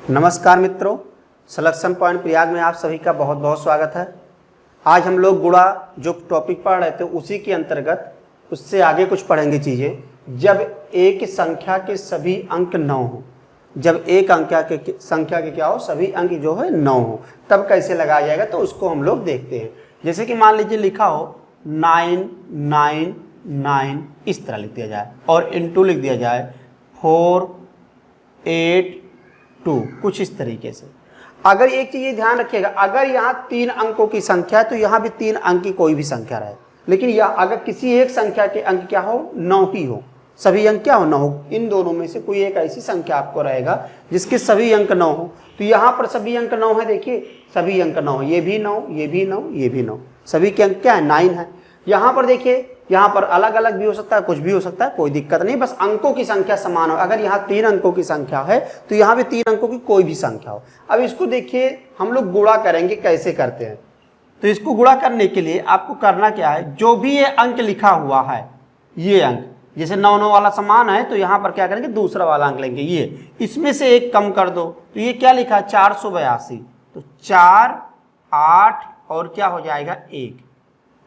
नमस्कार मित्रों, selection point Prayag में आप सभी का बहुत बहुत स्वागत है। आज हम लोग गुणा जो टॉपिक पढ़ रहे थे उसी के अंतर्गत उससे आगे कुछ पढ़ेंगे चीज़ें। जब एक संख्या के सभी अंक 9 हो, जब एक संख्या के क्या हो, सभी अंक जो है 9 हो, तब कैसे लगाया जाएगा तो उसको हम लोग देखते हैं। जैसे कि मान लीजिए लिखा हो 999, इस तरह लिख दिया जाए और इंटू लिख दिया जाए 482, कुछ इस तरीके से। अगर एक चीज ये ध्यान रखिएगा, अगर यहाँ 3 अंकों की संख्या है तो यहाँ भी 3 अंक की कोई भी संख्या रहे, लेकिन यह अगर किसी एक संख्या के अंक क्या हो, 9 ही हो, सभी अंक क्या हो, 9 हो, इन दोनों में से कोई एक ऐसी संख्या आपको रहेगा जिसके सभी अंक 9 हो। तो यहाँ पर सभी अंक 9 है, देखिए सभी अंक 9, ये भी 9, ये भी 9, ये भी 9, सभी के अंक क्या है, 9 है। यहाँ पर देखिए, यहाँ पर अलग अलग भी हो सकता है, कुछ भी हो सकता है, कोई दिक्कत नहीं, बस अंकों की संख्या समान हो। अगर यहाँ 3 अंकों की संख्या है तो यहाँ भी 3 अंकों की कोई भी संख्या हो। अब इसको देखिए हम लोग गुणा करेंगे, कैसे करते हैं। तो इसको गुणा करने के लिए आपको करना क्या है, जो भी ये अंक लिखा हुआ है, ये अंक जैसे 9 वाला समान है तो यहाँ पर क्या करेंगे, दूसरा वाला अंक लेंगे, ये इसमें से एक कम कर दो। तो ये क्या लिखा है, 482, तो 4 8 और क्या हो जाएगा 1,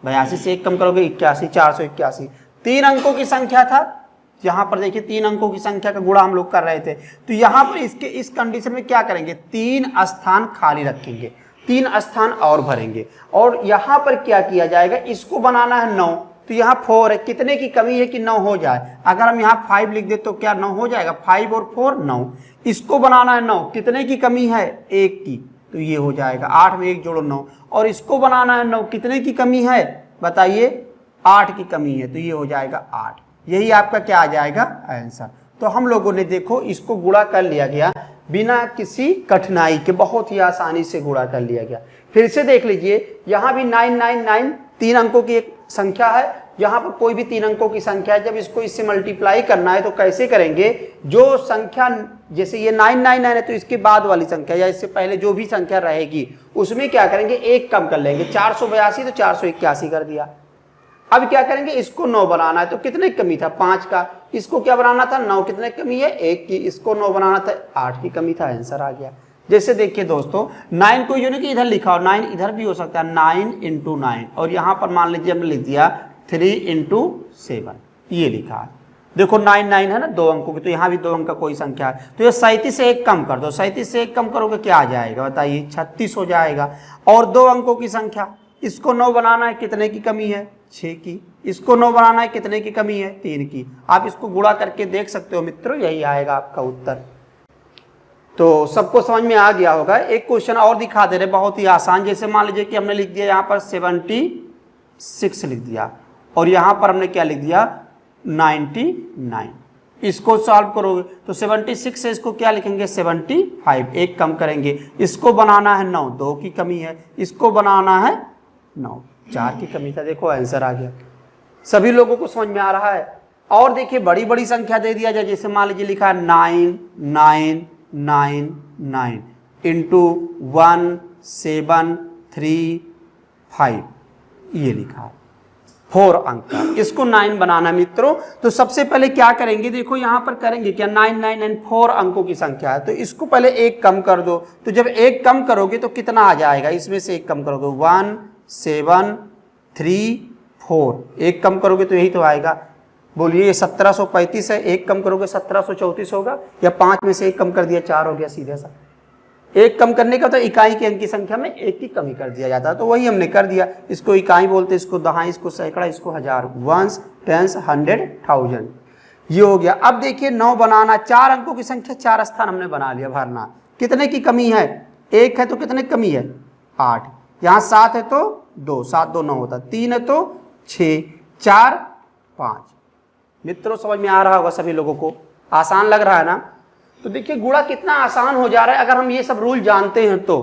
82 से एक कम करोगे 81, 481। 3 अंकों की संख्या था, यहाँ पर देखिए 3 अंकों की संख्या का गुणा हम लोग कर रहे थे। तो यहाँ पर इसके इस कंडीशन में क्या करेंगे, 3 स्थान खाली रखेंगे, 3 स्थान और भरेंगे। और यहाँ पर क्या किया जाएगा, इसको बनाना है 9, तो यहाँ 4 है, कितने की कमी है कि 9 हो जाए। अगर हम यहाँ 5 लिख दे तो क्या 9 हो जाएगा, 5 और 4 9। इसको बनाना है 9, कितने की कमी है, 1 की, तो ये हो जाएगा 8 में 1 जोड़ो 9। और इसको बनाना है 9, कितने की कमी है बताइए, 8 की कमी है, तो ये हो जाएगा 8। यही आपका क्या आ जाएगा, आंसर। तो हम लोगों ने देखो इसको गुणा कर लिया गया बिना किसी कठिनाई के, बहुत ही आसानी से गुणा कर लिया गया। फिर से देख लीजिए, यहाँ भी 999 3 अंकों की एक संख्या है, यहाँ पर कोई भी 3 अंकों की संख्या है। जब इसको इससे मल्टीप्लाई करना है तो कैसे करेंगे, जो संख्या जैसे ये 999 है तो इसके बाद वाली संख्या या इससे पहले जो भी संख्या रहेगी उसमें क्या करेंगे, एक कम कर लेंगे। 482 तो 481 कर दिया। अब क्या करेंगे, इसको 9 बनाना है तो कितने कमी था, 5 का। इसको क्या बनाना था, 9 कितने कमी है, 1 की। इसको 9 बनाना था, 8 की कमी था, आंसर आ गया। जैसे देखिए दोस्तों, 9 को यूं नहीं कि इधर लिखा हो, 9 इधर भी हो सकता है, 9 × 9, और यहाँ पर मान लीजिए हमने लिख दिया 3 × 7, ये लिखा है। देखो 9 है ना, 2 अंकों की, तो यहाँ भी 2 अंक का कोई संख्या है। तो ये 37 से एक कम कर दो, 37 से एक कम करोगे क्या आ जाएगा बताइए, 36 हो जाएगा। और 2 अंकों की संख्या, इसको 9 बनाना है, कितने की कमी है, 6 की। इसको 9 बनाना है, कितने की कमी है, 3 की। आप इसको गुणा करके देख सकते हो मित्रों, यही आएगा आपका उत्तर। तो सबको समझ में आ गया होगा। एक क्वेश्चन और दिखा दे रहे, बहुत ही आसान। जैसे मान लीजिए कि हमने लिख दिया यहाँ पर 76 लिख दिया, और यहाँ पर हमने क्या लिख दिया, 99। इसको सॉल्व करोगे तो 76 से इसको क्या लिखेंगे, 75, एक कम करेंगे। इसको बनाना है 9, 2 की कमी है। इसको बनाना है 9, 4 की कमी था। देखो आंसर आ गया। सभी लोगों को समझ में आ रहा है। और देखिए बड़ी बड़ी संख्या दे दिया जाए, जैसे मान लीजिए लिखा है 9999 इंटू 1735, ये लिखा है 4 अंक का। इसको 9 बनाना मित्रों, तो सबसे पहले क्या करेंगे, देखो यहाँ पर करेंगे क्या, 999 अंकों की संख्या है, तो इसको पहले एक कम कर दो। तो जब एक कम करोगे तो कितना आ जाएगा, इसमें से एक कम करोगे 1734, एक कम करोगे तो यही तो आएगा। बोलिए ये 1735 है, एक कम करोगे 1734 होगा, या 5 में से एक कम कर दिया 4 हो गया, सीधे सा। एक कम करने का तो इकाई के अंक की संख्या में एक की कमी कर दिया जाता है, तो वही हमने कर दिया। इसको इकाई बोलते, इसको दहाई, इसको सैकड़ा, इसको हजार, वंस, टेंस, 100, 1000, ये हो गया। अब देखिए 9 बनाना, 4 अंकों की संख्या, 4 स्थान हमने बना लिया, भरना। कितने की कमी है, 1 है तो कितने की कमी है, 8। यहाँ 7 है तो 2, 7 2 9 होता, 3 है तो 6, 4 5। मित्रों समझ में आ रहा होगा सभी लोगों को, आसान लग रहा है ना। तो देखिए गुणा कितना आसान हो जा रहा है अगर हम ये सब रूल जानते हैं तो।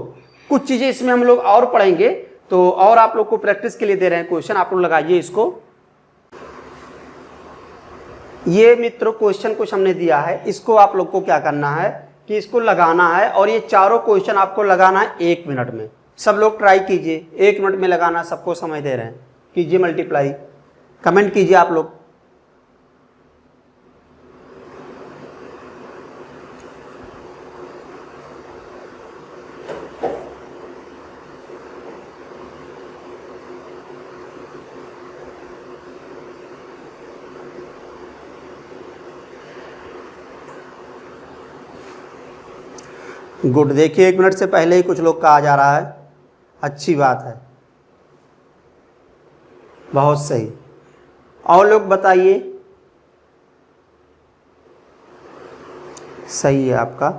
कुछ चीजें इसमें हम लोग और पढ़ेंगे, तो और आप लोग को प्रैक्टिस के लिए दे रहे हैं क्वेश्चन, आप लोग लगाइए इसको। ये मित्रों क्वेश्चन कुछ हमने दिया है, इसको आप लोग को क्या करना है कि इसको लगाना है, और ये चारों क्वेश्चन आपको लगाना है 1 मिनट में। सब लोग ट्राई कीजिए, 1 मिनट में लगाना, सबको समय दे रहे हैं, कीजिए मल्टीप्लाई, कमेंट कीजिए आप लोग। गुड। देखिए 1 मिनट से पहले ही कुछ लोग कहा जा रहा है, अच्छी बात है, बहुत सही। और लोग बताइए, सही है आपका।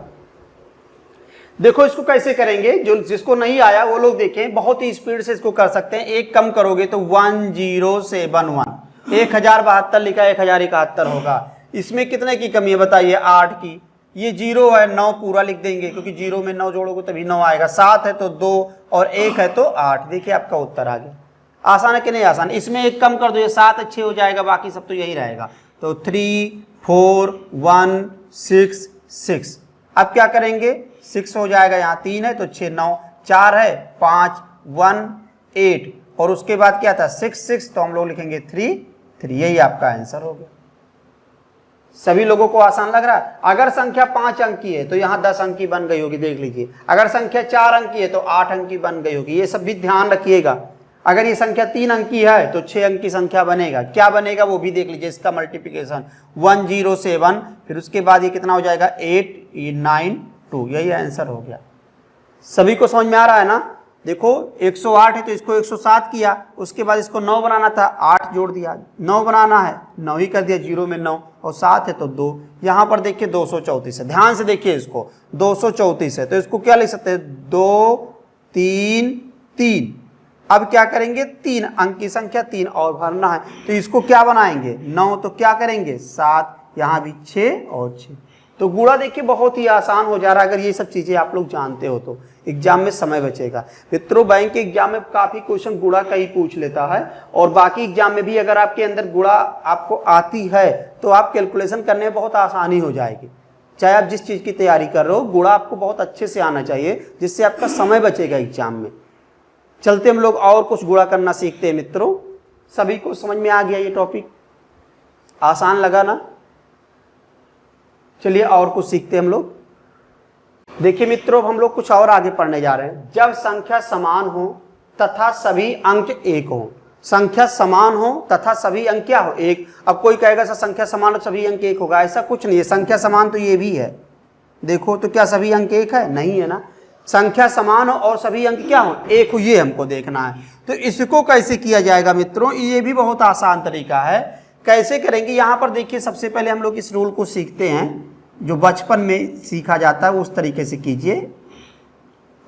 देखो इसको कैसे करेंगे, जो जिसको नहीं आया वो लोग देखें, बहुत ही स्पीड से इसको कर सकते हैं। एक कम करोगे तो 1071, 1072 लिखा 1071 होगा। इसमें कितने की कमी है बताइए? 8 की। ये 0 है, 9 पूरा लिख देंगे क्योंकि 0 में 9 जोड़ोगे तभी 9 आएगा। 7 है तो 2 और 1 है तो 8। देखिए आपका उत्तर आ गया। आसान है कि नहीं आसान? इसमें एक कम कर दो, ये 7 अच्छे हो जाएगा, बाकी सब तो यही रहेगा। तो 3 4 1 6 6। अब क्या करेंगे? 6 हो जाएगा, यहाँ 3 है तो 6 9, 4 है 5 1 8 और उसके बाद क्या था 6 6, तो हम लोग लिखेंगे 3 3। यही आपका आंसर हो गया। सभी लोगों को आसान लग रहा है? अगर संख्या 5 अंक की है तो यहाँ 10 अंक की बन गई होगी, देख लीजिए। अगर संख्या 4 अंक की है तो 8 अंक की बन गई होगी। ये सब भी ध्यान रखिएगा। अगर ये संख्या 3 अंक की है तो 6 अंक की संख्या बनेगा। क्या बनेगा वो भी देख लीजिए, इसका मल्टीप्लिकेशन 107, फिर उसके बाद ये कितना हो जाएगा 8 9 2। यही आंसर हो गया। सभी को समझ में आ रहा है ना? देखो 108 है तो इसको 107 किया, उसके बाद इसको 9 बनाना था, 8 जोड़ दिया। 9 बनाना है 9 ही कर दिया, 0 में 9 और 7 है तो 2। यहाँ पर देखिए 234 है, ध्यान से देखिए इसको, 234 है तो इसको क्या लिख सकते हैं 2 3 3। अब क्या करेंगे? 3 अंक की संख्या 3 और भरना है तो इसको क्या बनाएंगे 9, तो क्या करेंगे 7, यहाँ भी 6 और 6। तो गुणा देखिए बहुत ही आसान हो जा रहा है। अगर ये सब चीजें आप लोग जानते हो तो एग्जाम में समय बचेगा। मित्रों बैंक के एग्जाम में काफी क्वेश्चन गुणा का ही पूछ लेता है और बाकी एग्जाम में भी अगर आपके अंदर गुणा आपको आती है तो आप कैलकुलेशन करने में बहुत आसानी हो जाएगी। चाहे आप जिस चीज की तैयारी कर रहे हो, गुणा आपको बहुत अच्छे से आना चाहिए जिससे आपका समय बचेगा एग्जाम में। चलते हम लोग और कुछ गुणा करना सीखते हैं। मित्रों सभी को समझ में आ गया ये टॉपिक? आसान लगा ना? चलिए और कुछ सीखते हैं हम लोग। देखिए मित्रों हम लोग कुछ और आगे पढ़ने जा रहे हैं। जब संख्या समान हो तथा सभी अंक 1 हो। संख्या समान हो तथा सभी अंक क्या हो 1। अब कोई कहेगा सर संख्या समान हो सभी अंक 1 होगा, ऐसा कुछ नहीं है। संख्या समान तो ये भी है, देखो तो क्या सभी अंक 1 है? नहीं है ना। संख्या समान हो और सभी अंक क्या हो 1 हो, ये हमको देखना है। तो इसको कैसे किया जाएगा मित्रों? ये भी बहुत आसान तरीका है। कैसे करेंगे? यहाँ पर देखिए सबसे पहले हम लोग इस रूल को सीखते हैं जो बचपन में सीखा जाता है, उस तरीके से कीजिए।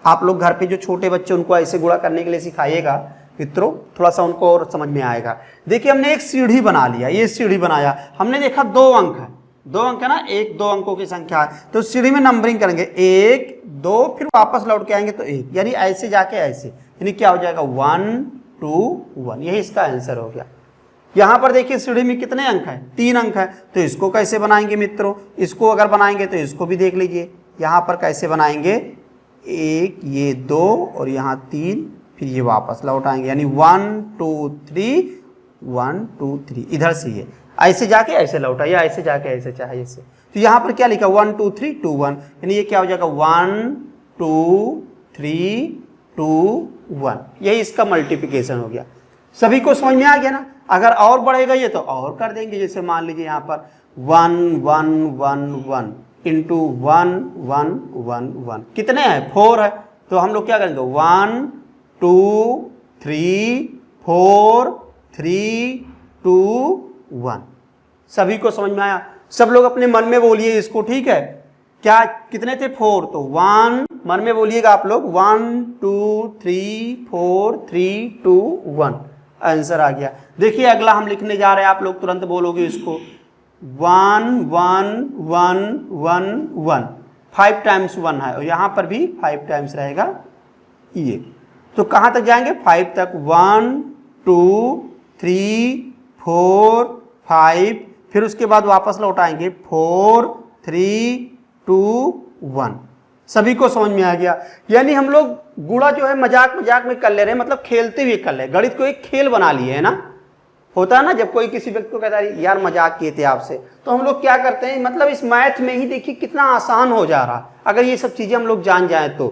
आप लोग घर पे जो छोटे बच्चे उनको ऐसे गुणा करने के लिए सिखाइएगा मित्रों, थोड़ा सा उनको और समझ में आएगा। देखिए हमने एक सीढ़ी बना लिया, ये सीढ़ी बनाया, हमने देखा 2 अंक है, 2 अंक है ना, 1 2 अंकों की संख्या है तो सीढ़ी में नंबरिंग करेंगे 1 2, फिर वापस लौट के आएंगे तो 1, यानी ऐसे जाके ऐसे, यानी क्या हो जाएगा 1 2 1। यही इसका आंसर हो गया। यहां पर देखिए सीढ़ी में कितने अंक हैं? 3 अंक है तो इसको कैसे बनाएंगे मित्रों? इसको अगर बनाएंगे तो इसको भी देख लीजिए, यहां पर कैसे बनाएंगे 1 ये 2 और यहाँ 3, फिर ये वापस लौट आएंगे, यानी 1 2 3 1 2 3। इधर से ये ऐसे जाके ऐसे लौटा या ऐसे जाके ऐसे चाहे ऐसे। तो यहाँ पर क्या लिखा 1 2 3 2 1, यानी ये क्या हो जाएगा 1 2 3 2 1। यही इसका मल्टीप्लिकेशन हो गया। सभी को समझ में आ गया ना? अगर और बढ़ेगा ये तो और कर देंगे, जैसे मान लीजिए यहाँ पर 1 1 1 1 इंटू 1 1 1 1 कितने हैं 4 है, तो हम लोग क्या करेंगे 1 2 3 4 3 2 1। सभी को समझ में आया? सब लोग अपने मन में बोलिए इसको, ठीक है? क्या कितने थे 4, तो 1 मन में बोलिएगा आप लोग 1 2 3 4 3 2 1। आंसर आ गया। देखिए अगला हम लिखने जा रहे हैं, आप लोग तुरंत बोलोगे इसको 1 1 1 1 1, 5 टाइम्स 1 है और यहाँ पर भी 5 टाइम्स रहेगा ये। तो कहाँ तक जाएंगे 5 तक, 1 2 3 4 5, फिर उसके बाद वापस लौटाएंगे 4 3 2 1। सभी को समझ में आ गया? यानी हम लोग गुणा जो है मजाक मजाक में कर ले रहे हैं, मतलब खेलते हुए कर ले, गणित को एक खेल बना लिए है ना। होता है ना जब कोई किसी व्यक्ति को कहता है यार मजाक किए थे आपसे, तो हम लोग क्या करते हैं, मतलब इस मैथ में ही देखिए कितना आसान हो जा रहा। अगर ये सब चीजें हम लोग जान जाए तो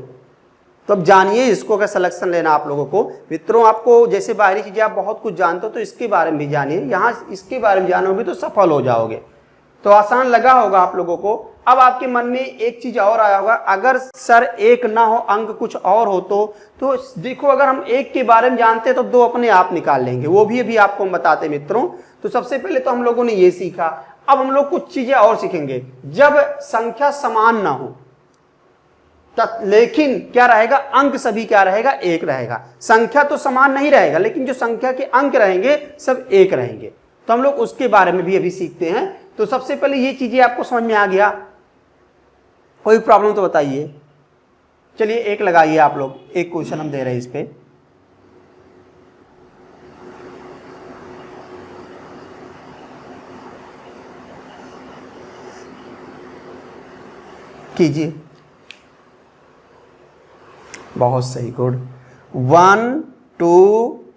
अब जानिए इसको, अगर सिलेक्शन लेना आप लोगों को मित्रों, आपको जैसे बाहरी चीजें आप बहुत कुछ जानते हो तो इसके बारे में भी जानिए, यहाँ इसके बारे में जानोगे तो सफल हो जाओगे। तो आसान लगा होगा आप लोगों को। अब आपके मन में एक चीज और आया होगा, अगर सर एक ना हो अंक कुछ और हो तो देखो अगर हम एक के बारे में जानते हैं तो दो अपने आप निकाल लेंगे, वो भी अभी आपको हम बताते मित्रों। तो सबसे पहले तो हम लोगों ने ये सीखा, अब हम लोग कुछ चीजें और सीखेंगे। जब संख्या समान ना हो लेकिन क्या रहेगा, अंक सभी क्या रहेगा, एक रहेगा। संख्या तो समान नहीं रहेगा लेकिन जो संख्या के अंक रहेंगे सब एक रहेंगे, तो हम लोग उसके बारे में भी अभी सीखते हैं। तो सबसे पहले ये चीजें आपको समझ में आ गया, कोई प्रॉब्लम तो बताइए। चलिए एक लगाइए आप लोग, एक क्वेश्चन हम दे रहे हैं इस पे। कीजिए, बहुत सही, गुड। 1 2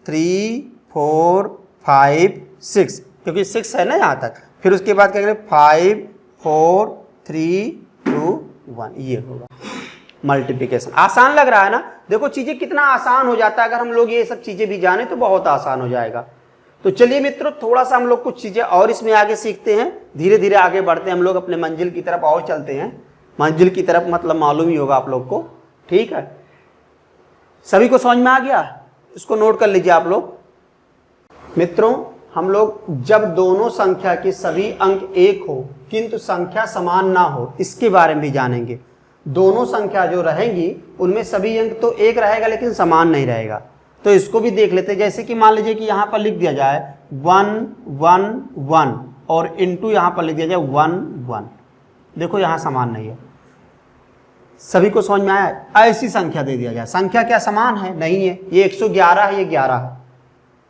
3 4 5 6, क्योंकि 6 है ना यहां तक। फिर उसके बाद क्या करें, 5 4 3 2 1, ये होगा मल्टीप्लिकेशन। आसान लग रहा है ना, देखो चीजें कितना आसान हो जाता है, अगर हम लोग ये सब चीजें भी जाने तो बहुत आसान हो जाएगा। तो चलिए मित्रों थोड़ा सा हम लोग कुछ चीजें और इसमें आगे सीखते हैं, धीरे धीरे आगे बढ़ते हैं हम लोग अपने मंजिल की तरफ और चलते हैं। मंजिल की तरफ मतलब मालूम ही होगा आप लोग को, ठीक है। सभी को समझ में आ गया, इसको नोट कर लीजिए आप लोग। मित्रों हम लोग जब दोनों संख्या के सभी अंक एक हो किंतु संख्या समान ना हो, इसके बारे में भी जानेंगे। दोनों संख्या जो रहेंगी उनमें सभी अंक तो एक रहेगा लेकिन समान नहीं रहेगा, तो इसको भी देख लेते हैं। जैसे कि मान लीजिए कि यहां पर लिख दिया जाए 1 1 1 और इंटू यहां पर लिख दिया जाए 1 1, देखो यहां समान नहीं है। सभी को समझ में आया, ऐसी संख्या दे दिया जाए, संख्या क्या समान है, नहीं है, ये 111 है, ये 11 है,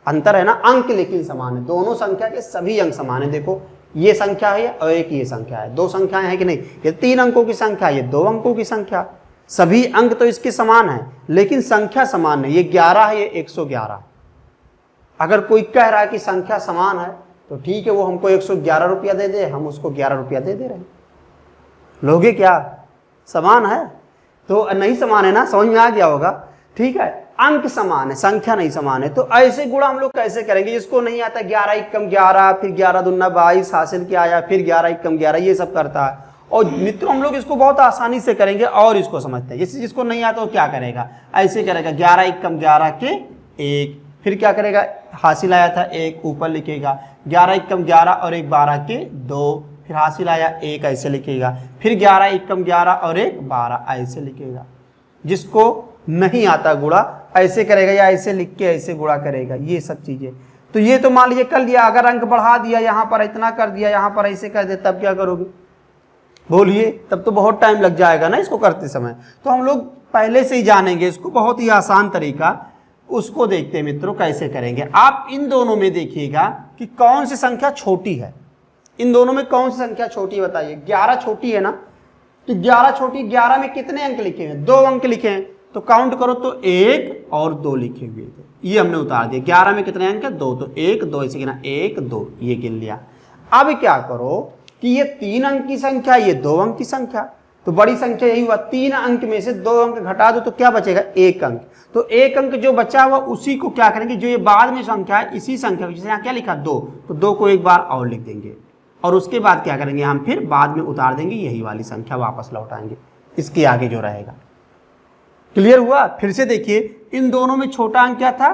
अंतर है ना अंक लेकिन समान है। दोनों संख्या के सभी अंक समान है, देखो ये संख्या है और एक ये संख्या है, दो संख्याएं हैं कि नहीं, ये 3 अंकों की संख्या, ये 2 अंकों की संख्या, सभी अंक तो इसके समान है लेकिन संख्या समान नहीं, ये 11 है, ये 111। अगर कोई कह रहा है कि संख्या समान है तो ठीक है, वो हमको 111 रुपया दे दे, हम उसको 11 रुपया दे रहे हैं, लोगे क्या, समान है तो नहीं समान है ना, समझ में आ गया होगा, ठीक है। अंक समान है, संख्या नहीं समान है, तो ऐसे गुणा हम लोग कैसे करेंगे, जिसको नहीं आता 11 एकम 11, फिर 11 दूना 22 हासिल किया आया, फिर 11 एकम 11, ये सब करता है। और मित्रों हम लोग इसको बहुत आसानी से करेंगे और इसको समझते हैं। जैसे जिसको नहीं आता वो क्या करेगा, ऐसे करेगा 11 एकम 11 के 1, फिर क्या करेगा, हासिल आया था 1 ऊपर लिखेगा, 11 एकम 11 और 1 12 के 2, फिर हासिल आया 1 ऐसे लिखेगा, फिर 11 एकम 11 और 1 12 ऐसे लिखेगा। जिसको नहीं आता गुणा ऐसे करेगा या ऐसे लिख के ऐसे गुणा करेगा, ये सब चीजें। तो ये तो मान लीजिए कर लिया, अगर अंक बढ़ा दिया, यहाँ पर इतना कर दिया, यहाँ पर ऐसे कर दे, तब क्या करोगे, बोलिए, तब तो बहुत टाइम लग जाएगा ना इसको करते समय। तो हम लोग पहले से ही जानेंगे इसको, बहुत ही आसान तरीका, उसको देखते हैं मित्रों कैसे करेंगे। आप इन दोनों में देखिएगा कि कौन सी संख्या छोटी है, इन दोनों में कौन सी संख्या छोटी है बताइए। 11 छोटी है ना, तो 11 छोटी, 11 में कितने अंक लिखे हैं, 2 अंक लिखे हैं, तो काउंट करो तो 1 और 2 लिखे हुए थे, ये हमने उतार दिया। 11 में कितने अंक है, 2, तो 1 2 ऐसे गिना, 1 2 ये गिन लिया। अब क्या करो कि ये 3 अंक की संख्या, ये 2 अंक की संख्या, तो बड़ी संख्या यही हुआ, 3 अंक में से 2 अंक घटा दो तो क्या बचेगा, 1 अंक। तो 1 अंक जो बचा हुआ उसी को क्या करेंगे, जो ये बाद में संख्या है इसी संख्या को, जैसे यहाँ क्या लिखा 2, तो 2 को एक बार और लिख देंगे और उसके बाद क्या करेंगे, हम फिर बाद में उतार देंगे, यही वाली संख्या वापस लौटाएंगे, इसके आगे जो रहेगा। क्लियर हुआ। फिर से देखिए, इन दोनों में छोटा अंक क्या था,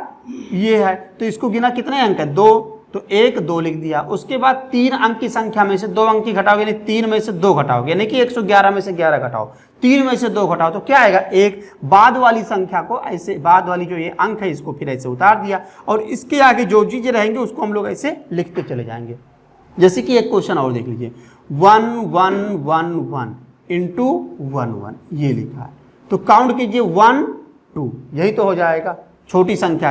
ये है, तो इसको गिना कितने अंक है, 2, तो 1 2 लिख दिया। उसके बाद 3 अंक की संख्या में से 2 अंक की घटाओगे, यानी 3 में से 2 घटाओगे, यानी कि 111 में से 11 घटाओ, 3 में से 2 घटाओ तो क्या आएगा, 1। बाद वाली संख्या को ऐसे, बाद वाली जो ये अंक है इसको फिर ऐसे उतार दिया और इसके आगे जो चीजें रहेंगे उसको हम लोग ऐसे लिखते चले जाएंगे। जैसे कि एक क्वेश्चन और देख लीजिए, 1 1 1 1 इंटू 1 1, ये लिखा है, तो काउंट कीजिए 1 2, यही तो हो जाएगा। छोटी संख्या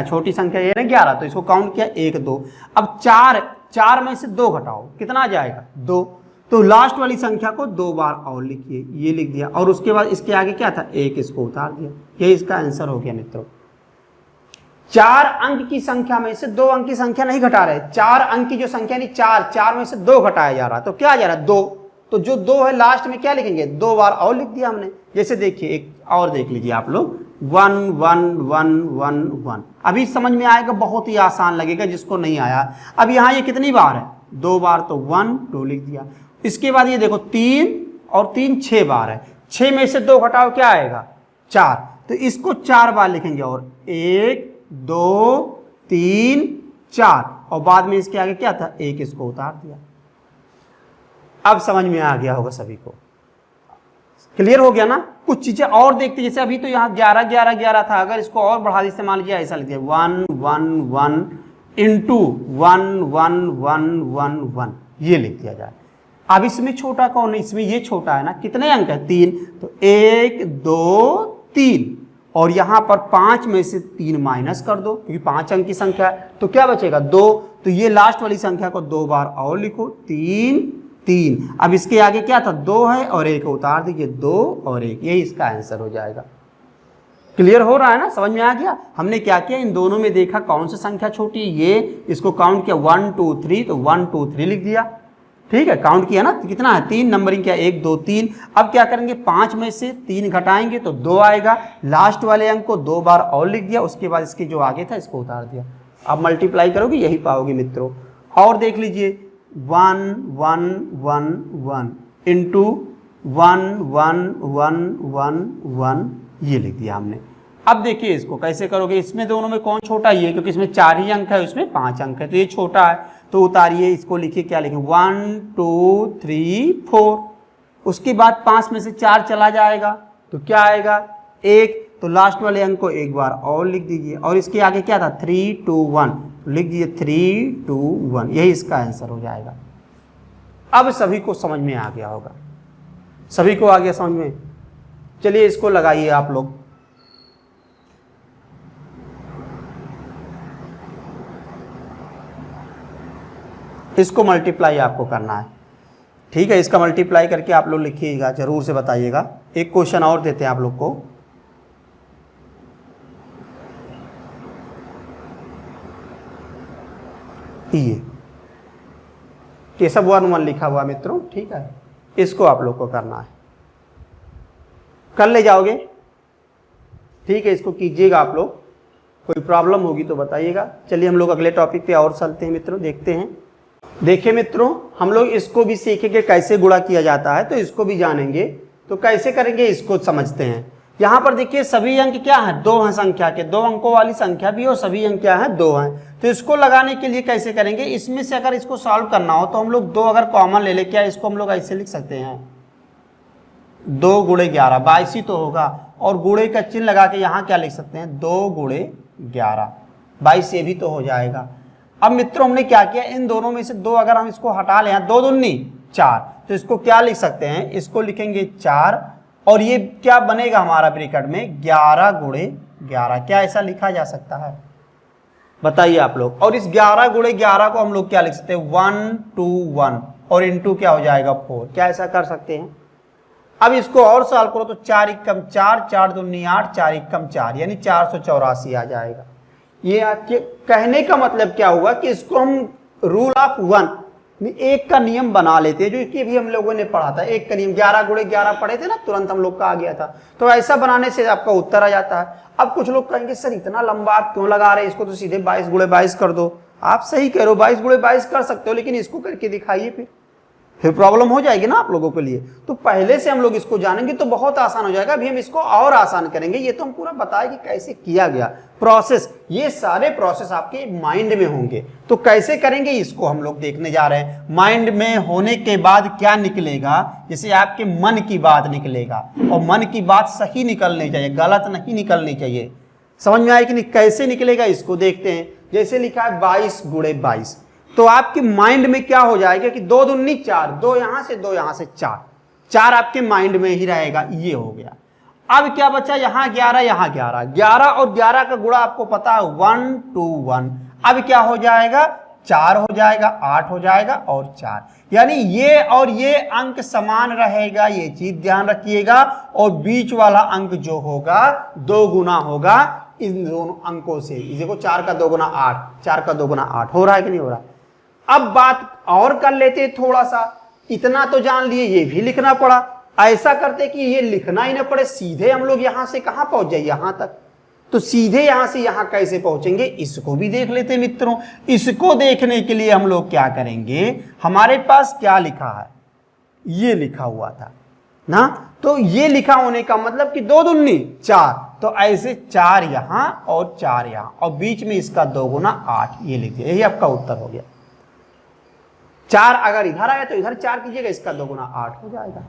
ये ना 11, तो इसको काउंट किया 1 2। अब 4 में से 2 घटाओ, कितना आ जाएगा, 2, तो लास्ट वाली संख्या को 2 बार और लिखिए, ये लिख दिया और उसके बाद इसके आगे क्या था, 1, इसको उतार दिया, ये इसका आंसर हो गया मित्रों। 4 अंक की संख्या में से 2 अंक की संख्या नहीं घटा रहे, 4 अंक की जो संख्या नहीं, 4 में से 2 घटाया जा रहा है, तो क्या आ जा रहा है, 2, तो जो 2 है लास्ट में क्या लिखेंगे, 2 बार और लिख दिया हमने। जैसे देखिए एक और देख लीजिए आप लोग, 1 1 1 1 1, अभी समझ में आएगा, बहुत ही आसान लगेगा जिसको नहीं आया। अब यहाँ ये कितनी बार है, 2 बार, तो 1 2 लिख दिया। इसके बाद ये देखो 3 और 3 6 बार है, 6 में से 2 घटाओ क्या आएगा 4, तो इसको 4 बार लिखेंगे और 1 2 3 4 और बाद में इसके आगे क्या था 1, इसको उतार दिया। अब समझ में आ गया होगा सभी को, क्लियर हो गया ना। कुछ चीजें और देखते, जैसे अभी तो यहाँ 11 11 11 था, अगर इसको और बढ़ा देते मान लीजिए ऐसा लिख दिया 1 1 1 इंटू 1 1 1 1 1 ये लिख दिया जाए। अब इसमें छोटा कौन है, इसमें ये छोटा है ना, कितने अंक है 3, तो 1 2 3 और यहाँ पर 5 में से 3 माइनस कर दो क्योंकि 5 अंक की संख्या है, तो क्या बचेगा 2, तो ये लास्ट वाली संख्या को 2 बार और लिखो 3 3। अब इसके आगे क्या था 2 है और 1 उतार दीजिए 2 और 1, यही इसका आंसर हो जाएगा। क्लियर हो रहा है ना, समझ में आ गया। हमने क्या किया, इन दोनों में देखा कौन सी संख्या छोटी है, ये इसको काउंट किया 1 2 3, तो 1 2 3 लिख दिया। ठीक है, काउंट किया ना, कितना है 3, नंबरिंग किया 1 2 3। अब क्या करेंगे 5 में से 3 घटाएंगे तो 2 आएगा, लास्ट वाले अंक को 2 बार और लिख दिया, उसके बाद इसके जो आगे था इसको उतार दिया। अब मल्टीप्लाई करोगे यही पाओगे मित्रों। और देख लीजिए 1 1 1 1 इंटू 1 1 1 1 1 ये लिख दिया हमने। अब देखिए इसको कैसे करोगे, इसमें दोनों में कौन छोटा है, ये क्योंकि इसमें 4 ही अंक है, उसमें 5 अंक है, तो ये छोटा है, तो उतारिए इसको, लिखिए क्या लिखें 1 2 3 4। उसके बाद 5 में से 4 चला जाएगा तो क्या आएगा 1, तो लास्ट वाले अंक को 1 बार और लिख दीजिए और इसके आगे क्या था 3 2 1, लिख दीजिए 3 2 1, यही इसका आंसर हो जाएगा। अब सभी को समझ में आ गया होगा, सभी को आ गया समझ में। चलिए इसको लगाइए आप लोग। इसको मल्टीप्लाई आपको करना है, ठीक है। इसका मल्टीप्लाई करके आप लोग लिखिएगा, जरूर से बताइएगा। एक क्वेश्चन और देते हैं आप लोग को, ये सब 1 1 लिखा हुआ मित्रों, ठीक है। इसको आप लोग को करना है, कर ले जाओगे, ठीक है। इसको कीजिएगा आप लोग, कोई प्रॉब्लम होगी तो बताइएगा। चलिए हम लोग अगले टॉपिक पे और चलते हैं मित्रों, देखते हैं। देखिए मित्रों, हम लोग इसको भी सीखेंगे कैसे गुणा किया जाता है, तो इसको भी जानेंगे। तो कैसे करेंगे इसको समझते हैं। यहाँ पर देखिए सभी अंक क्या है 2 हैं, संख्या के 2 अंकों वाली संख्या भी और सभी अंक क्या है 2 हैं। तो इसको लगाने के लिए कैसे करेंगे, इसमें से अगर इसको सॉल्व करना हो तो हम लोग 2 अगर कॉमन ले ले, क्या इसको हम लोग ऐसे लिख सकते हैं 2 गुणे 11 22 ही तो होगा, और गुणे का चिन्ह लगा के यहाँ क्या लिख सकते हैं 2 गुणे 11 22, ये भी तो हो जाएगा। अब मित्रों हमने क्या किया, इन दोनों में से 2 अगर हम इसको हटा लें, 2 दूनी 4, तो इसको क्या लिख सकते हैं, इसको लिखेंगे 4 और ये क्या बनेगा हमारा ब्रैकेट में 11 गुणे 11। क्या ऐसा लिखा जा सकता है, बताइए आप लोग। और इस 11 गुणे 11 को हम लोग क्या लिख सकते हैं 1 2 1 और इंटू क्या हो जाएगा 4। क्या ऐसा कर सकते हैं। अब इसको और सॉल्व करो तो 4 एकम 4 4 दूनी 8 4 एकम 4, यानी 484 आ जाएगा। ये आपके कहने का मतलब क्या हुआ कि इसको हम रूल ऑफ 1 एक का नियम बना लेते हैं, जो कि भी हम लोगों ने पढ़ा था। एक का नियम 11 गुणे 11 पढ़े थे ना, तुरंत हम लोग का आ गया था। तो ऐसा बनाने से आपका उत्तर आ जाता है। अब कुछ लोग कहेंगे सर इतना लंबा आप क्यों लगा रहे हैं, इसको तो सीधे 22 गुणे 22 कर दो। आप सही कह रहे हो, 22 गुणे 22 कर सकते हो, लेकिन इसको करके दिखाइए, फिर प्रॉब्लम हो जाएगी ना आप लोगों के लिए। तो पहले से हम लोग इसको जानेंगे तो बहुत आसान हो जाएगा। अभी हम इसको और आसान करेंगे। ये तो हम पूरा बताए कि कैसे किया गया प्रोसेस, ये सारे प्रोसेस आपके माइंड में होंगे। तो कैसे करेंगे इसको हम लोग देखने जा रहे हैं। माइंड में होने के बाद क्या निकलेगा, जैसे आपके मन की बात निकलेगा, और मन की बात सही निकलनी चाहिए, गलत नहीं निकलनी चाहिए। समझ में आया कि नहीं, कैसे निकलेगा इसको देखते हैं। जैसे लिखा है 22 गुणे 22, तो आपके माइंड में क्या हो जाएगा कि 2 दूनी 4, 2 यहां से 2 यहां से 4, 4 आपके माइंड में ही रहेगा। ये हो गया। अब क्या बचा, यहां 11 यहां 11, 11 और 11 का गुणा आपको पता है 1 2 1। अब क्या हो जाएगा 4 हो जाएगा, 8 हो जाएगा और 4, यानी ये और ये अंक समान रहेगा, ये चीज ध्यान रखिएगा। और बीच वाला अंक जो होगा 2 गुना होगा इन दोनों अंकों से। देखो 4 का 2 गुना 8, 4 का 2 गुना 8 हो रहा है कि नहीं हो रहा। अब बात और कर लेते थोड़ा सा, इतना तो जान लिए, ये भी लिखना पड़ा। ऐसा करते कि ये लिखना ही ना पड़े, सीधे हम लोग यहां से कहां पहुंच जाए, यहां तक। तो सीधे यहां से यहां कैसे पहुंचेंगे, इसको भी देख लेते मित्रों। इसको देखने के लिए हम लोग क्या करेंगे, हमारे पास क्या लिखा है, ये लिखा हुआ था ना। तो ये लिखा होने का मतलब कि 2 दूनी 4, तो ऐसे 4 यहां और 4 यहां और बीच में इसका 2 गुना 8, ये लिख दिया, यही आपका उत्तर हो गया। 4 अगर इधर आया तो इधर 4 कीजिएगा, इसका 2 गुना 8 हो जाएगा।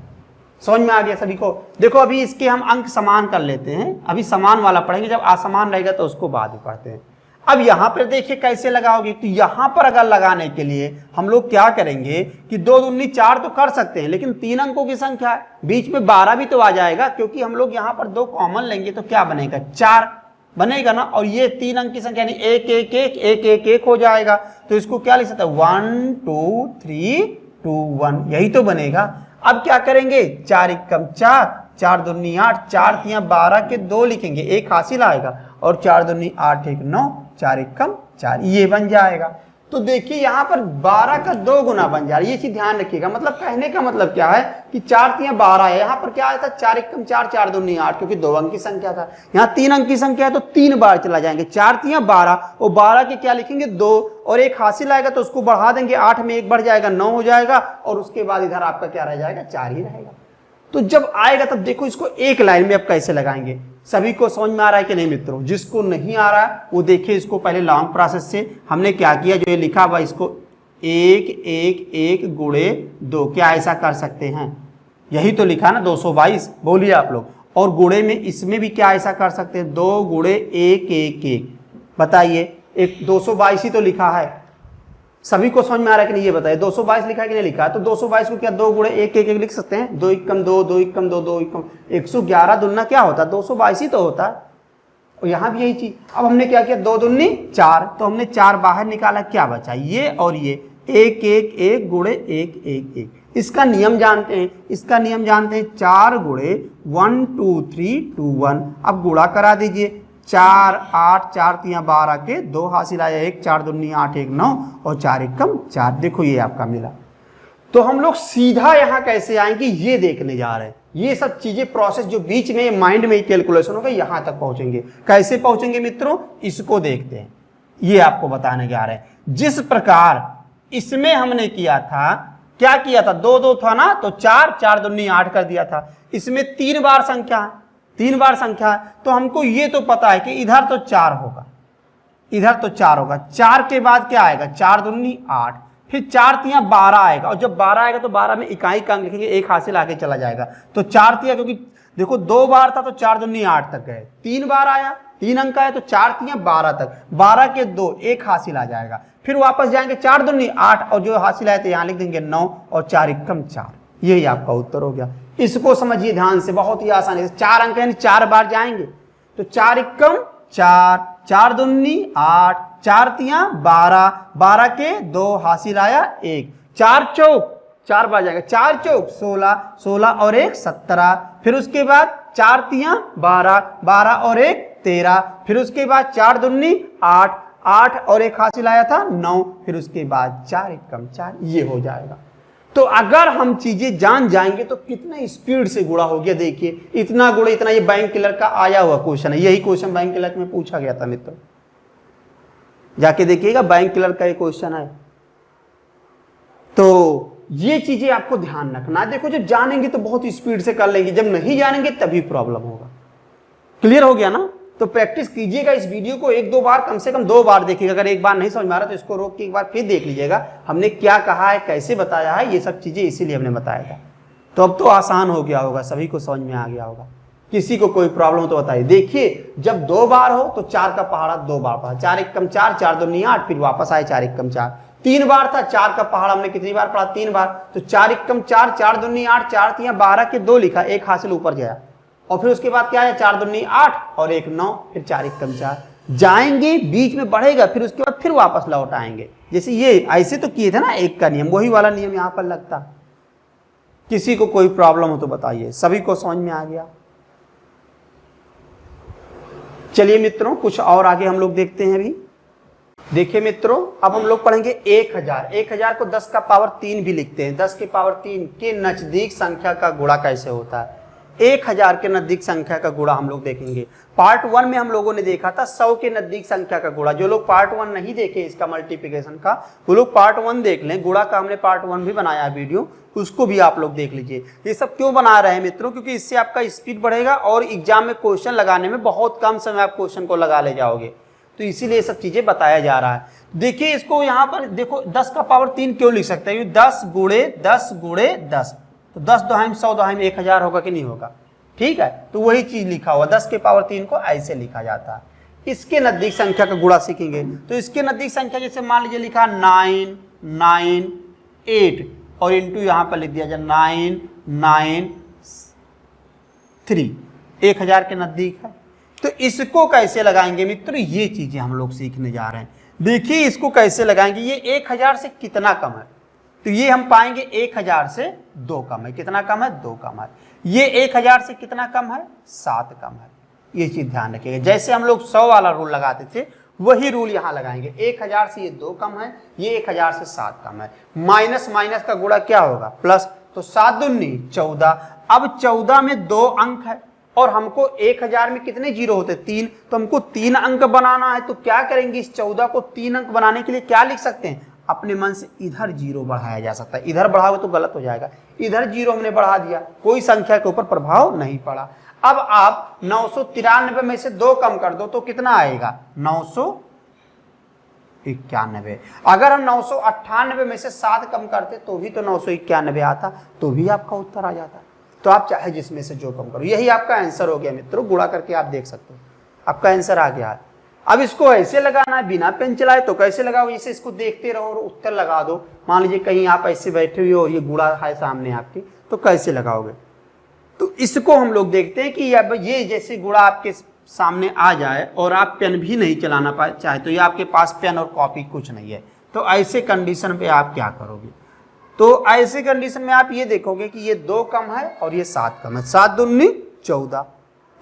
समझ में आ गया सभी को? देखो अभी इसके हम अंक समान कर लेते हैं, अभी समान वाला पढ़ेंगे, जब असमान रहेगा तो उसको बाद में पढ़ते हैं। अब यहां पर देखिए कैसे लगाओगे, तो यहां पर अगर लगाने के लिए हम लोग क्या करेंगे कि 2 दूनी 4 तो कर सकते हैं, लेकिन 3 अंकों की संख्या है, बीच में 12 भी तो आ जाएगा, क्योंकि हम लोग यहां पर 2 कॉमन लेंगे तो क्या बनेगा, 4 बनेगा ना। और ये 3 अंक की संख्या यानी 1 1 1 1 1 1 हो जाएगा, तो इसको क्या लिख सकते हैं 1 2 3 2 1, यही तो बनेगा। अब क्या करेंगे, 4 एकम 4, 4 दूनी 8, 4 तियां 12 के 2 लिखेंगे, 1 हासिल आएगा, और 4 दूनी 8 1 9, 4 एकम 4, ये बन जाएगा। तो देखिए यहां पर 12 का 2 गुना बन जा रहा है, ये चीज ध्यान रखिएगा। मतलब कहने का मतलब क्या है कि 4 तियां 12 है, यहां पर क्या आया था 4 एकम 4, 4 दूनी 8, क्योंकि 2 अंक की संख्या था। यहाँ 3 अंक की संख्या है तो 3 बार चला जाएंगे, 4 तियां 12, और 12 के क्या लिखेंगे 2, और 1 हासिल आएगा तो उसको बढ़ा देंगे, 8 में 1 बढ़ जाएगा 9 हो जाएगा, और उसके बाद इधर आपका क्या रह जाएगा 4 ही रहेगा। तो जब आएगा तब देखो इसको एक लाइन में अब कैसे लगाएंगे। सभी को समझ में आ रहा है कि नहीं मित्रों? जिसको नहीं आ रहा है वो देखिए इसको पहले लॉन्ग प्रोसेस से हमने क्या किया, जो ये लिखा हुआ इसको 1 1 1 गुणे 2, क्या ऐसा कर सकते हैं? यही तो लिखा ना 222, बोलिए आप लोग। और गुणे में इसमें भी क्या ऐसा कर सकते हैं, 2 गुणे 1 1 1, बताइए, एक 222 ही तो लिखा है। सभी को समझ में आ रहा है कि नहीं ये बताइए, 222 लिखा है कि नहीं लिखा है? तो 222 को क्या 2 गुणे 1 1 1 लिख सकते हैं, 2 एकम 2 2 एकम 2 2 एकम 111 दुन्ना क्या होता है 222 ही तो होता है। और यहाँ भी यही चीज। अब हमने क्या किया 2 दूनी 4, तो हमने 4 बाहर निकाला, क्या बचा ये और ये, 1 1 1 गुणे 1 1 1। इसका नियम जानते हैं, इसका नियम जानते हैं, 4 गुणे 1 2 3 2 1। अब गुणा करा दीजिए, 4 8 4 तियां 12 के 2 हासिल आया, 1 4 दूनी 8 1 9, और 4 एकम 4, देखो ये आपका मिला। तो हम लोग सीधा यहां कैसे आएंगे ये देखने जा रहे हैं। ये सब चीजें प्रोसेस जो बीच में माइंड में कैलकुलेशन होगा, यहां तक पहुंचेंगे। कैसे पहुंचेंगे मित्रों, इसको देखते हैं, ये आपको बताने जा रहे हैं। जिस प्रकार इसमें हमने किया था, क्या किया था, 2 2 था ना, तो 4 4 दूनी 8 कर दिया था। इसमें 3 बार संख्या है, 3 बार संख्या है, तो हमको ये तो पता है कि इधर तो 4 होगा, इधर तो 4 होगा। 4 के बाद क्या आएगा, 4 दूनी 8, फिर 4 तियां 12 आएगा, और जब 12 आएगा तो 12 में इकाई का अंक लिखेंगे, 1 हासिल आगे चला जाएगा। तो 4 तियां, क्योंकि देखो 2 बार था तो 4 दूनी 8 तक गए, 3 बार आया, 3 अंक आया, तो 4 तियां 12 तक, 12 के 2 1 हासिल आ जाएगा, फिर वापस जाएंगे 4 दूनी 8, और जो हासिल आया तो यहाँ लिख देंगे 9, और 4 एकम 4, यही आपका उत्तर हो गया। इसको समझिए ध्यान से, बहुत ही आसानी से। 4 अंक यानी 4 बार जाएंगे, तो 4 एकम 4, 4 दूनी 8, 4 तियां 12, 12 के 2 हासिल आया 1, 4 चौक 4 बार जाएगा, 4 चौक 16, 16 और 1 17, फिर उसके बाद 4 तियां 12, 12 और 1 13, फिर उसके बाद 4 दूनी 8, 8 और 1 हासिल आया था 9, फिर उसके बाद 4 एकम 4, ये हो जाएगा। तो अगर हम चीजें जान जाएंगे तो कितने स्पीड से गुणा हो गया, देखिए इतना गुणा इतना। ये बैंक क्लर्क का आया हुआ क्वेश्चन है, यही क्वेश्चन बैंक क्लर्क में पूछा गया था मित्रों, जाके देखिएगा, बैंक क्लर्क का ये क्वेश्चन है। तो ये चीजें आपको ध्यान रखना है। देखो जब जानेंगे तो बहुत स्पीड से कर लेंगे, जब नहीं जानेंगे तभी प्रॉब्लम होगा। क्लियर हो गया ना? तो प्रैक्टिस कीजिएगा, इस वीडियो को 1 2 बार, कम से कम 2 बार देखिएगा। अगर एक बार नहीं समझ में आ रहा तो इसको रोक के एक बार फिर देख लीजिएगा, हमने क्या कहा है, कैसे बताया है, ये सब चीजें इसीलिए हमने बताया था। तो अब तो आसान हो गया होगा, सभी को समझ में आ गया होगा। किसी को कोई प्रॉब्लम हो तो बताइए। देखिए जब 2 बार हो तो 4 का पहाड़ा 2 बार पढ़ा, 4 एकम 4, 4 दूनी 8, फिर वापस आए 4 एकम 4। 3 बार था, 4 का पहाड़ा हमने कितनी बार पढ़ा, 3 बार, तो 4 एकम 4, 4 दूनी 8, 4 तियां 12 के 2 लिखा, 1 हासिल ऊपर गया, और फिर उसके बाद क्या है 4 दूनी 8 और 1 9, फिर 4 एकम 4 जाएंगे, बीच में बढ़ेगा, फिर उसके बाद फिर वापस लौट आएंगे। जैसे ये ऐसे तो किए थे ना, 1 का नियम, वही वाला नियम यहां पर लगता। किसी को कोई प्रॉब्लम हो तो बताइए, सभी को समझ में आ गया? चलिए मित्रों कुछ और आगे हम लोग देखते हैं। अभी देखिए मित्रों, अब हम लोग पढ़ेंगे 1000। 1000 को 10 का पावर 3 भी लिखते हैं। 10 के पावर 3 के नजदीक संख्या का गुणा कैसे होता है। 1000 के नजदीक संख्या का गुणा हम लोग देखेंगे। पार्ट 1 में हम लोगों ने देखा था 100 के नजदीक संख्या का गुणा। जो लोग पार्ट 1 नहीं देखे इसका मल्टीप्लिकेशन का, वो लोग पार्ट 1 देख लें। गुणा का हमने पार्ट 1 भी बनाया वीडियो, उसको भी आप लोग देख लीजिए। ये सब क्यों बना रहे हैं मित्रों? क्योंकि इससे आपका स्पीड बढ़ेगा और एग्जाम में क्वेश्चन लगाने में बहुत कम समय आप क्वेश्चन को लगा ले जाओगे, तो इसीलिए सब चीजें बताया जा रहा है। देखिए इसको यहाँ पर देखो 10 का पावर 3 क्यों लिख सकते हैं? 10 गुणे 10 गुणे 10, तो 10 दोहाई 100 दोहाई 1000 होगा कि नहीं होगा? ठीक है, तो वही चीज लिखा हुआ 10 के पावर 3 को ऐसे लिखा जाता है। इसके नजदीक संख्या का गुणा सीखेंगे, तो इसके नजदीक संख्या जैसे मान लीजिए लिखा 9 9 8 और इंटू यहाँ पर लिख दिया जाए 9 9 3, 1000 के नजदीक है। तो इसको कैसे लगाएंगे मित्रों? ये चीजें हम लोग सीखने जा रहे हैं। देखिए इसको कैसे लगाएंगे। ये 1000 से कितना कम है? तो ये हम पाएंगे 1000 से 2 कम है। कितना कम है? 2 कम है। ये 1000 से कितना कम है? 7 कम है। ये चीज ध्यान रखिएगा। जैसे हम लोग 100 वाला रूल लगाते थे वही रूल यहाँ लगाएंगे। 1000 से ये 2 कम है, ये 1000 से 7 कम है। माइनस माइनस का गुणा क्या होगा? प्लस, तो 7 दूनी 14। अब 14 में 2 अंक है और हमको 1000 में कितने जीरो होते? 3, तो हमको 3 अंक बनाना है। तो क्या करेंगे? इस 14 को 3 अंक बनाने के लिए क्या लिख सकते हैं? अपने मन से इधर जीरो बढ़ाया जा सकता है। इधर बढ़ाओगे तो गलत हो जाएगा, इधर जीरो हमने बढ़ा दिया, कोई संख्या के ऊपर प्रभाव नहीं पड़ा। अब आप 993 में से 2 कम कर दो तो कितना आएगा? 991। अगर हम 998 में से 7 कम करते तो भी तो 991 आता, तो भी आपका उत्तर आ जाता। तो आप चाहे जिसमें से जो कम करो, यही आपका आंसर हो गया मित्रों। गुणा करके आप देख सकते हो आपका आंसर आ गया। अब इसको ऐसे लगाना है बिना पेन चलाए, तो कैसे लगाओ? जैसे इसको देखते रहो और उत्तर लगा दो। मान लीजिए कहीं आप ऐसे बैठे हुए हो, ये गुणा है सामने आपके, तो कैसे लगाओगे? तो इसको हम लोग देखते हैं कि अब ये जैसे गुणा आपके सामने आ जाए और आप पेन भी नहीं चलाना चाहे, तो ये आपके पास पेन और कॉपी कुछ नहीं है, तो ऐसे कंडीशन पे आप क्या करोगे? तो ऐसे कंडीशन में आप ये देखोगे कि ये 2 कम है और ये 7 कम है। 7 दूनी 14,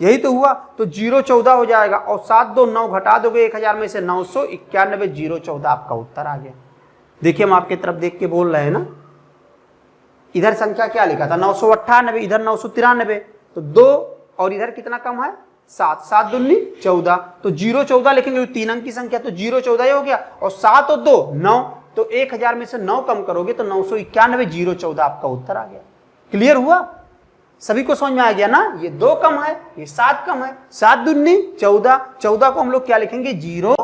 यही तो हुआ। तो 0 14 हो जाएगा और 7 2 9 घटा दोगे 1000 में से 991, 0 14 आपका उत्तर आ गया। देखिए हम आपके तरफ देख के बोल रहे हैं ना। इधर संख्या क्या लिखा था? 998, इधर 993, तो 2 और इधर कितना कम है? 7, 7 दूनी 14, तो 0 14 लिखेंगे 3 अंक की संख्या, तो 0 14 हो गया और 7 और 2 9, तो 1000 में से 9 कम करोगे तो 991, 0 14 आपका उत्तर आ गया। क्लियर हुआ? सभी को समझ में आ गया ना? ये 2 कम है, ये 7 कम है। 7 दूनी 14, 14 को हम लोग क्या लिखेंगे? 0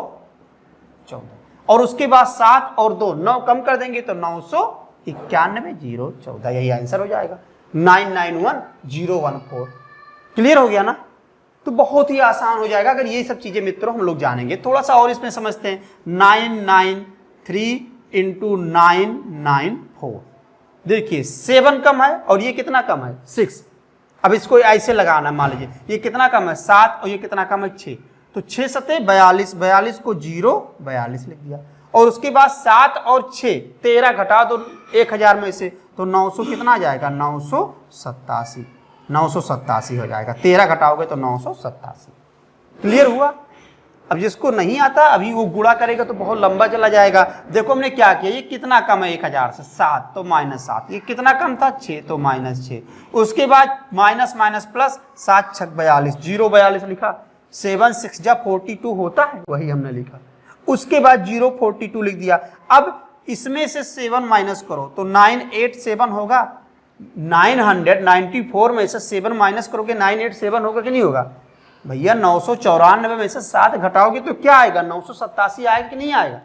14, और उसके बाद 7 और 2 9 कम कर देंगे तो 991, 0 14, यही आंसर हो जाएगा। 991014। क्लियर हो गया ना? तो बहुत ही आसान हो जाएगा अगर ये सब चीजें मित्रों हम लोग जानेंगे। थोड़ा सा और इसमें समझते हैं। 993 इंटू 994। देखिए 7 कम है और ये कितना कम है? 6। अब इसको ऐसे लगाना, मान लीजिए ये कितना कम है? 7 और ये कितना कम है? 6, तो 6 सते 42, 42 को 0 42 लिख दिया। और उसके बाद 7 और 6 13 घटा दो 1000 में से, तो 900 कितना आ जाएगा? 987, 987 हो जाएगा। 13 घटाओगे तो 987। क्लियर हुआ? अब जिसको नहीं आता अभी वो गुणा करेगा तो बहुत लंबा चला जाएगा। देखो हमने क्या किया, ये कितना कम है 1000 से? 7, तो -7। ये कितना कम था? 6, तो -6। उसके बाद माइनस माइनस प्लस, 7 6 42, 0 42 लिखा। 7 6 जा 42 होता है, वही हमने लिखा। उसके बाद 0 42 लिख दिया। अब इसमें से 7 माइनस करो तो 987 होगा। 994 में से 7 माइनस करोगे 987 होगा कि नहीं होगा? भैया 994 में से 7 घटाओगे तो क्या आएगा? 987 आएगा कि नहीं आएगा?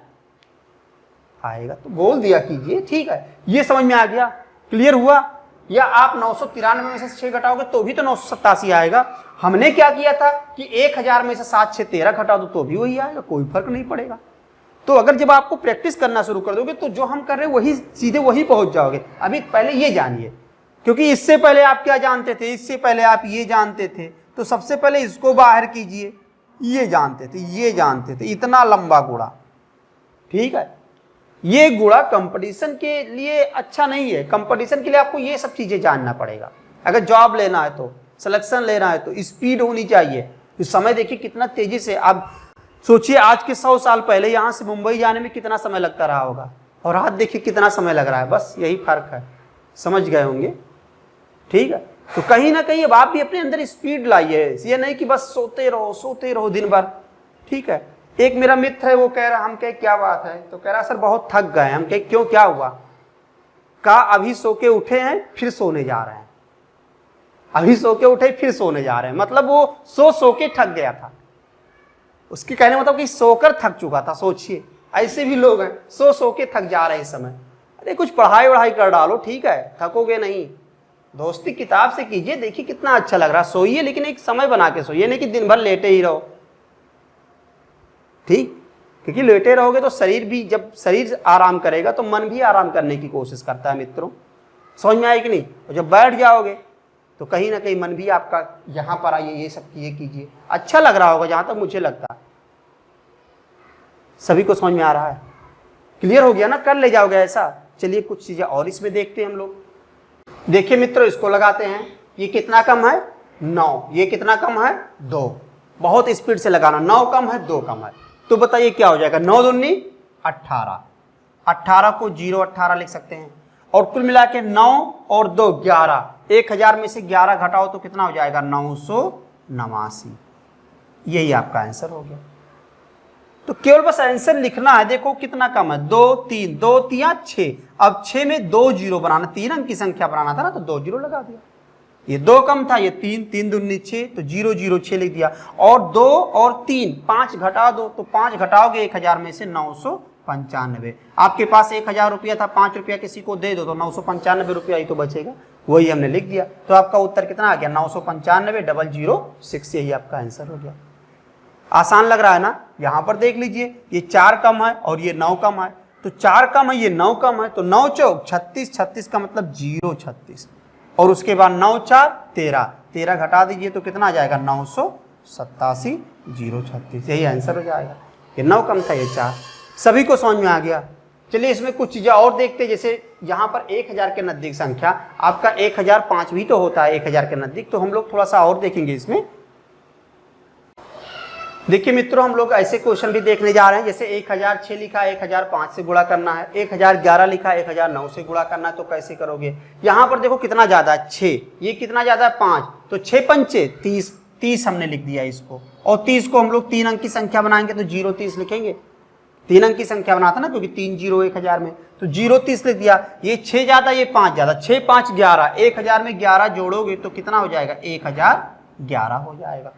आएगा। तो बोल दिया कीजिए, ठीक है। ये समझ में आ गया? क्लियर हुआ? या आप 993 में से 6 घटाओगे तो भी तो 987 आएगा। हमने क्या किया था कि 1000 में से 7 6 13 घटा दो तो भी वही आएगा, कोई फर्क नहीं पड़ेगा। तो अगर जब आपको प्रैक्टिस करना शुरू कर दोगे तो जो हम कर रहे हैं वही सीधे वही पहुंच जाओगे। अभी पहले ये जानिए, क्योंकि इससे पहले आप क्या जानते थे? इससे पहले आप ये जानते थे, तो सबसे पहले इसको बाहर कीजिए। ये जानते थे, ये जानते थे, इतना लंबा गुणा, ठीक है। ये गुणा कंपटीशन के लिए अच्छा नहीं है। कंपटीशन के लिए आपको ये सब चीजें जानना पड़ेगा। अगर जॉब लेना है तो, सिलेक्शन लेना है तो स्पीड होनी चाहिए। तो समय देखिए कितना तेजी से, आप सोचिए आज के 100 साल पहले यहाँ से मुंबई जाने में कितना समय लगता रहा होगा, और आज देखिए कितना समय लग रहा है। बस यही फर्क है, समझ गए होंगे। ठीक है। तो कहीं ना कहीं अब आप भी अपने अंदर स्पीड लाइए, ये नहीं कि बस सोते रहो दिन भर, ठीक है। एक मेरा मित्र है, वो कह रहा, हम कहे क्या बात है, तो कह रहा सर बहुत थक गए। हम कहे क्यों, क्या हुआ? कहा अभी सो के उठे हैं फिर सोने जा रहे हैं, अभी सो के उठे फिर सोने जा रहे हैं। मतलब वो सो के थक गया था। उसके कहने मतलब कि सोकर थक चुका था। सोचिए, ऐसे भी लोग हैं सो के थक जा रहे हैं इस समय। अरे कुछ पढ़ाई वढ़ाई कर डालो, ठीक है, थकोगे नहीं। दोस्ती किताब से कीजिए, देखिए कितना अच्छा लग रहा है। सोइए लेकिन एक समय बना के सोइए, नहीं कि दिन भर लेटे ही रहो, ठीक। क्योंकि लेटे रहोगे तो शरीर भी, जब शरीर आराम करेगा तो मन भी आराम करने की कोशिश करता है मित्रों, समझ में आए कि नहीं। और जब बैठ जाओगे तो कहीं ना कहीं मन भी आपका यहाँ पर आइए, ये सब ये कीजिए, अच्छा लग रहा होगा, जहां तक मुझे लगता है। सभी को समझ में आ रहा है? क्लियर हो गया ना? कर ले जाओगे ऐसा। चलिए कुछ चीजें और इसमें देखते हैं हम लोग। देखिए मित्रों, इसको लगाते हैं। ये कितना कम है? 9। ये कितना कम है? 2। बहुत स्पीड से लगाना। 9 कम है, 2 कम है, तो बताइए क्या हो जाएगा? 9 दूनी 18। 18 को 0 18 लिख सकते हैं। और कुल मिला के 9 और 2 11। 1000 में से 11 घटाओ तो कितना हो जाएगा? 989। यही आपका आंसर हो गया। तो केवल बस आंसर लिखना है। देखो कितना कम है? 2 3 2 3 6। अब 6 में 2 0 बनाना, 3 अंक की संख्या बनाना था ना, तो 2 0 लगा दिया। ये 2 कम था, ये 3 3 दूनी 6, तो 0 0 6 लिख दिया। और 2 और 3 5 घटा दो, तो 5 घटाओगे 1000 में से 995। आपके पास 1000 रुपया था, 5 रुपया किसी को दे दो तो 995 रुपया ही तो बचेगा, वही हमने लिख दिया। तो आपका उत्तर कितना आ गया? 995 006। यही आपका आंसर हो गया। आसान लग रहा है ना? यहां पर देख लीजिए, ये 4 कम है और ये 9 कम है, तो 4 कम है, ये 9 कम है, तो 9 चौक 36, 36 का मतलब 0 36। और उसके बाद 9 4 13, 13 घटा दीजिए तो कितना आ जाएगा? 987 036। यही आंसर हो जाएगा। ये 9 कम था, ये 4। सभी को समझ में आ गया? चलिए इसमें कुछ चीजें और देखते हैं। जैसे यहाँ पर 1000 के नजदीक संख्या, आपका 1005 भी तो होता है 1000 के नजदीक, तो हम लोग थोड़ा सा और देखेंगे इसमें। देखिए मित्रों, हम लोग ऐसे क्वेश्चन भी देखने जा रहे हैं। जैसे 1006 लिखा है, 1005 से गुणा करना है। 1011 लिखा है, 1009 से गुणा करना है, तो कैसे करोगे? यहाँ पर देखो कितना ज्यादा है, 6। ये कितना ज्यादा है? 5। तो 6 पंचे 30, 30 हमने लिख दिया इसको। और 30 को हम लोग 3 अंक की संख्या बनाएंगे तो 0 30 लिखेंगे। 3 अंक की संख्या बनाता ना, क्योंकि 3 0 1000 में, तो 0 30 लिख दिया। ये 6 ज्यादा, ये 5 ज्यादा, 6 5 11। 1000 में 11 जोड़ोगे तो कितना हो जाएगा? 1011 हो जाएगा।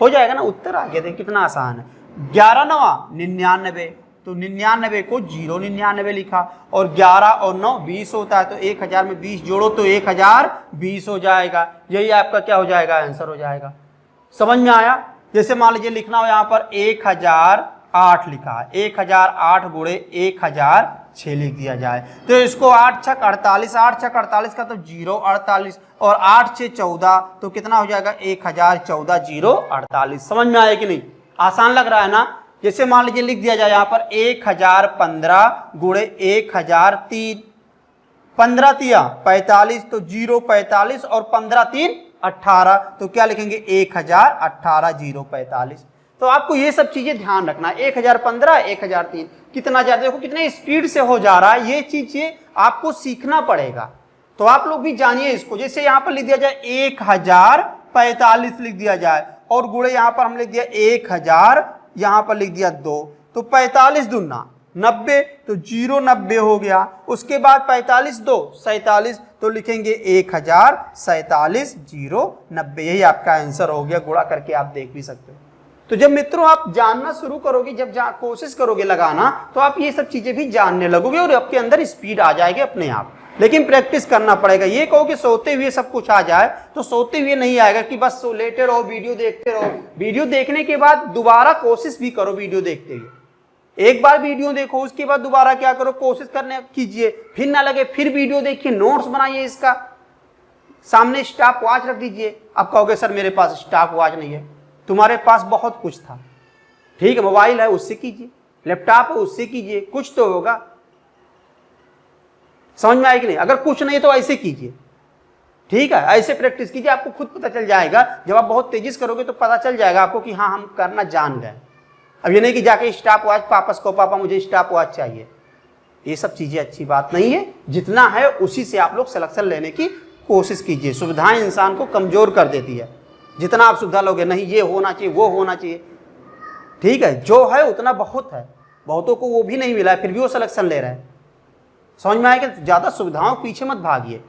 हो जाएगा ना? उत्तर आ गया। देखिए कितना आसान है। 11 9 99, तो 99 को 0 99 लिखा। और 11 और 9 20 होता है, तो 1000 में 20 जोड़ो तो 1020 हो जाएगा। यही आपका क्या हो जाएगा? आंसर हो जाएगा। समझ में आया? जैसे मान लीजिए लिखना हो यहाँ पर 1008 लिखा है, 1008 गुणे 1006 लिख दिया जाए, तो इसको 8 छक 48, 8 छक 48 का तो 0 48, और 8 6 14, तो कितना हो जाएगा? 1014 0 48। समझ में आया कि नहीं? आसान लग रहा है ना? जैसे मान लीजिए लिख दिया जाए यहाँ पर 1015 गुणे 1003, 15 तिया 45, तो 0 45 और 15 3 18, तो क्या लिखेंगे? 1018 0 45। तो आपको ये सब चीजें ध्यान रखना है। 1015 1003 कितना ज्यादा, देखो कितने स्पीड से हो जा रहा है, ये चीजें आपको सीखना पड़ेगा। तो आप लोग भी जानिए इसको। जैसे यहाँ पर लिख दिया जाए 1045 लिख दिया जाए, और गुणे यहाँ पर हम लिख दिया 1000, यहाँ पर लिख दिया 2, तो 45 दूना 90, तो 0 90 हो गया। उसके बाद 45 2 47, तो लिखेंगे 1047 0 90। यही आपका आंसर हो गया। गुणा करके आप देख भी सकते हो। तो जब मित्रों आप जानना शुरू करोगे, जब कोशिश करोगे लगाना, तो आप ये सब चीजें भी जानने लगोगे और आपके अंदर स्पीड आ जाएगी अपने आप। लेकिन प्रैक्टिस करना पड़ेगा। ये कहो कि सोते हुए सब कुछ आ जाए, तो सोते हुए नहीं आएगा कि बस लेटे रहो, वीडियो देखते रहो। वीडियो देखने के बाद दोबारा कोशिश भी करो। वीडियो देखते हुए एक बार वीडियो देखो, उसके बाद दोबारा क्या करो? कोशिश करने कीजिए। फिर ना लगे फिर वीडियो देखिए, नोट्स बनाइए। इसका सामने स्टॉप वॉच रख दीजिए। अब कहोगे सर मेरे पास स्टॉप वॉच नहीं है। तुम्हारे पास बहुत कुछ था, ठीक है, मोबाइल है उससे कीजिए, लैपटॉप है उससे कीजिए, कुछ तो होगा। समझ में आएगी नहीं? अगर कुछ नहीं तो ऐसे कीजिए, ठीक है, ऐसे प्रैक्टिस कीजिए। आपको खुद पता चल जाएगा। जब आप बहुत तेजी से करोगे तो पता चल जाएगा आपको कि हाँ हम करना जान गए। अब ये नहीं कि जाके स्टॉप वॉच पापा को, पापा मुझे स्टॉप वॉच चाहिए, ये सब चीजें अच्छी बात नहीं है। जितना है उसी से आप लोग सिलेक्शन लेने की कोशिश कीजिए। सुविधाएं इंसान को कमज़ोर कर देती है। जितना आप सुविधा लोगे, नहीं ये होना चाहिए, वो होना चाहिए, ठीक है, जो है उतना बहुत है। बहुतों को वो भी नहीं मिला है, फिर भी वो सिलेक्शन ले रहे हैं। समझ में आएगा? ज़्यादा सुविधाओं के पीछे मत भागिए,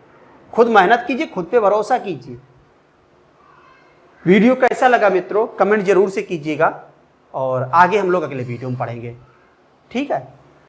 खुद मेहनत कीजिए, खुद पे भरोसा कीजिए। वीडियो कैसा लगा मित्रों, कमेंट जरूर से कीजिएगा, और आगे हम लोग अगले वीडियो में पढ़ेंगे। ठीक है।